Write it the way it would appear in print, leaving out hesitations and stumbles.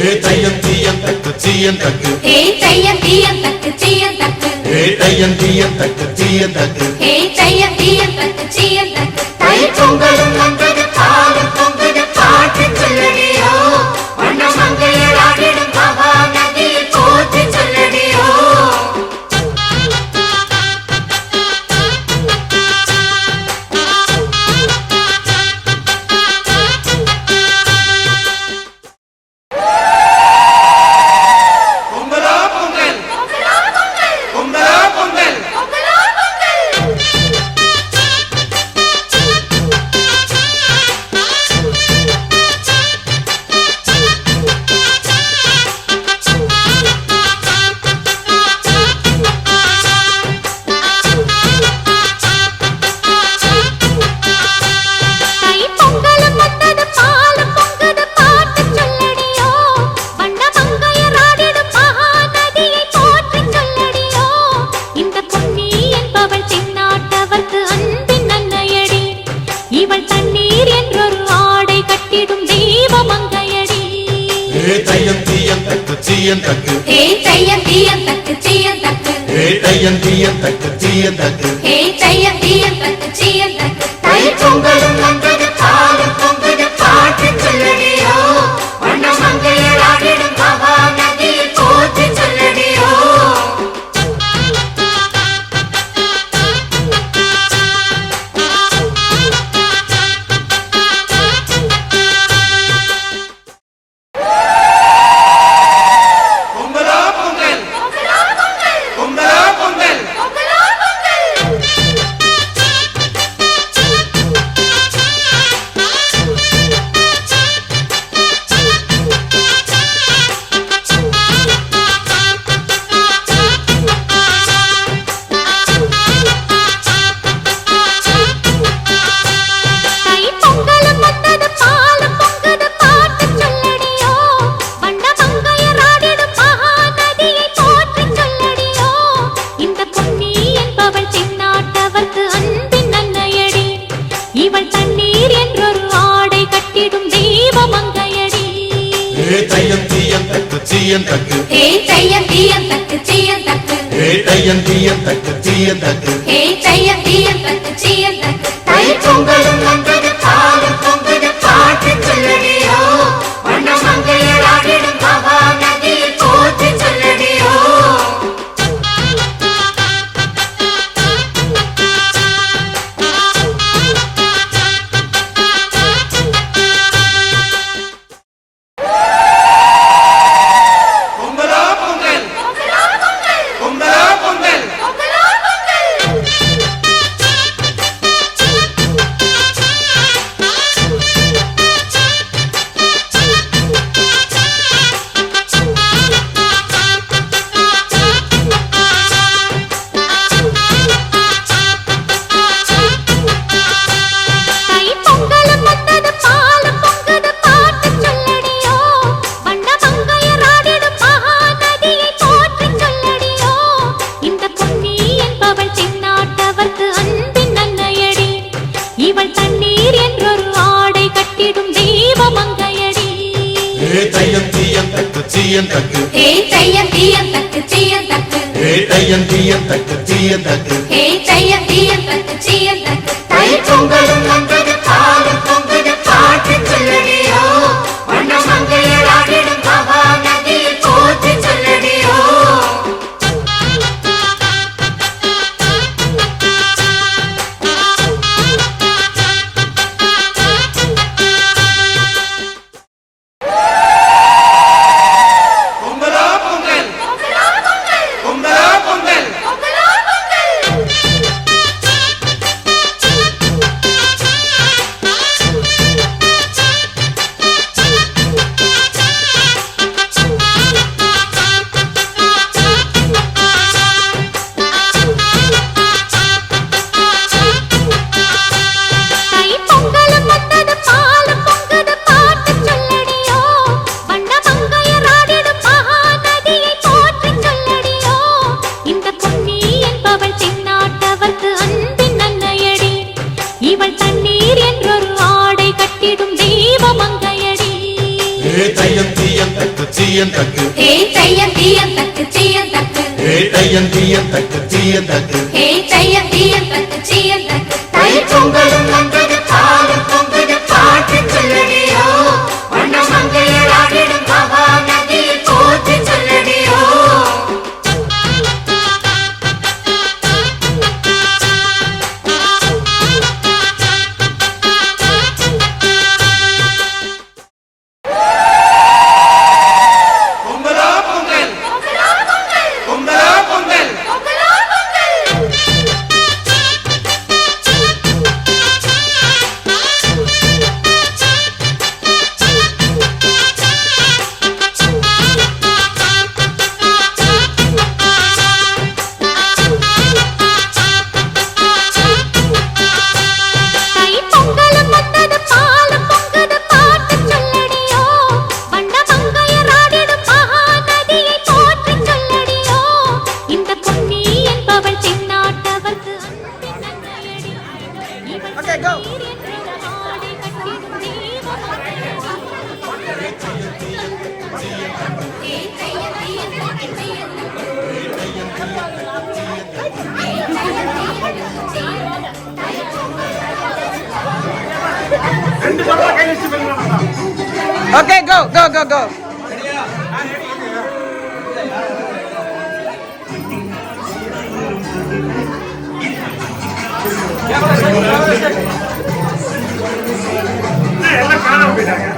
தையம் தீயம் தக்கு சீயன் தக்கு தையம் தீயம் தக்கு சீயன் தக்கு தையம் தீயம் தக்கு சீயன் தக்கு தையம் தீயம் தக்கு சீயன் தக்கு தை பொங்கலும் வந்தது பாலும் பொங்குது பாட்டு சொல்லடியோ வண்ண மங்கையர் ஆடிடும் மகா நதியை போற்றி சொல்லடியோ தையம் தீயம் தக்கு சீயன் தக்கு தையம் தீயம் தக்கு சீயன் தக்கு தையம் தீயம் தக்கு சீயன் தக்கு தையம் தீயம் தக்கு சீயன் தக்கு தை பொங்கலும் வந்தது பாலும் பொங்குது பாட்டு சொல்லடியோ வண்ண மங்கையர் ஆடிடும் மகா நதியை போற்றி சொல்லடியோ தையம் தீயம் தக்கு சீயன் தக்கு தையம் தீயம் தக்கு சீயன் தக்கு தையம் தீயம் தக்கு சீயன் தக்கு தையம் தீயம் தக்கு சீயன் தக்கு தை பொங்கலும் வந்தது பாலும் பொங்குது பாட்டு சொல்லடியோ வண்ண மங்கையர் ஆடிடும் மகா நதியை போற்றி சொல்லடியோ தையம் தீயம் தக்கு சீயன் தக்கு தையம் தீயம் தக்கு சீயன் தக்கு தையம் தீயம் தக்கு சீயன் தக்கு தையம் தீயம் தக்கு சீயன் தக்கு தை பொங்கலும் வந்தது பாலும் பொங்குது பாட்டு சொல்லடியோ வண்ண மங்கையர் ஆடிடும் மகா நதியை போற்றி சொல்லடியோ தீயம் தக்கு சீயம் தக்கு ஹே தையம் தீயம் தக்கு சீயம் தக்கு ஹே தையம் தீயம் தக்கு சீயம் தக்கு ஹே தையம் தீயம் தக்கு சீயம் தக்கு தை பொங்கலும் வந்தது பாலும் பொங்குது பாட்டு சொல்லடியோ வண்ண மங்கையராடிடும் மகா நதியை போற்றி சொல்லடியோ Okay, go. எல்லாம் காணாம போயிட்டாங்க.